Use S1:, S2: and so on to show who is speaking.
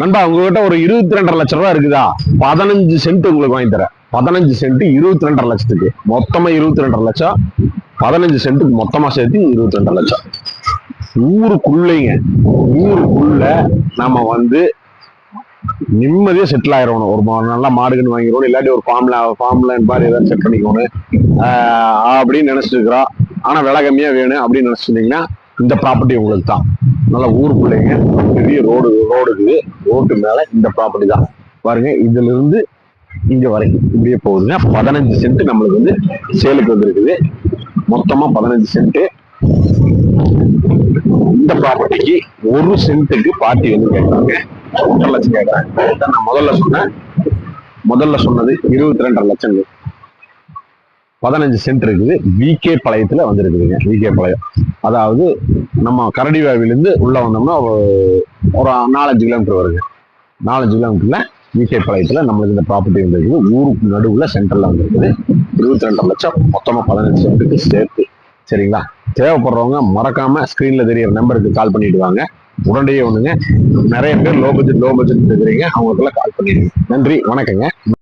S1: நண்பா உங்ககிட்ட ஒரு 22.5 லட்சம் ரூபாய் இருக்குதா? 15 சென்ட் உங்களுக்கு வாங்கி தரேன். 15 சென்ட் 22.5 லட்சத்துக்கு, மொத்தமா 22.5 லட்சம். 15 சென்ட்டுக்கு மொத்தமா சேர்த்து 22.5 லட்சம். ஊருக்குள்ளைங்க, ஊருக்குள்ள நாம வந்து நிம்மதியா செட்டில் ஆயிரணும். ஒரு நல்லா மாடுகன்னு வாங்கிடணும், இல்லாட்டி ஒரு ஃபார்ம்ல மாதிரி ஏதாவது செட் பண்ணிக்கணும் அப்படின்னு நினைச்சிட்டு இருக்கிறோம். ஆனா விலை கம்மியா வேணும் அப்படின்னு நினைச்சிருந்தீங்கன்னா இந்த ப்ராப்பர்ட்டி உங்களுக்கு தான். நல்லா ஊருக்குள்ளைங்க, பெரிய ரோடு இருக்குது. ரோட்டு மேல இந்த ப்ராப்பர்ட்டி தான் பாருங்க. இதுல இருந்து இங்க வரைக்கும் இப்படியே போகுதுங்க. 15 சென்ட் நம்மளுக்கு வந்து சேலுக்கு வந்திருக்குது. மொத்தமா 15 சென்ட். இந்த ப்ராப்பர்ட்டிக்கு 1 சென்ட்டுக்கு பார்ட்டி வந்து கேட்கறாங்க, 1.5 லட்சம் கேட்கறாங்க. நான் முதல்ல சொன்னது 22.5 லட்சம். 15 சென்ட் இருக்குது. விகே பாளையத்துல வந்திருக்குதுங்க. விகே பாளையம் அதாவது நம்ம கரடிவாவிலிருந்து உள்ள வந்தோம்னா ஒரு 4-5 கிலோமீட்டர் வருங்க. 4-5 கிலோமீட்டர்ல விகே பாளையத்துல நம்மளுக்கு இந்த ப்ராப்பர்ட்டி வந்துருக்குது. ஊருக்கு நடுவுல சென்டர்ல வந்துருக்குது. 22.5 லட்சம் மொத்தமா 15 சென்ட்டுக்கு சேர்த்து. சரிங்களா? தேவைப்படுறவங்க மறக்காம ஸ்கிரீன்ல தெரியற நம்பருக்கு கால் பண்ணிட்டு வாங்க. உடனடியே ஒண்ணுங்க. நிறைய பேர் லோ பட்ஜெட் இருக்கிறீங்க, அவங்களுக்கெல்லாம் கால் பண்ணிடுங்க. நன்றி, வணக்கங்க.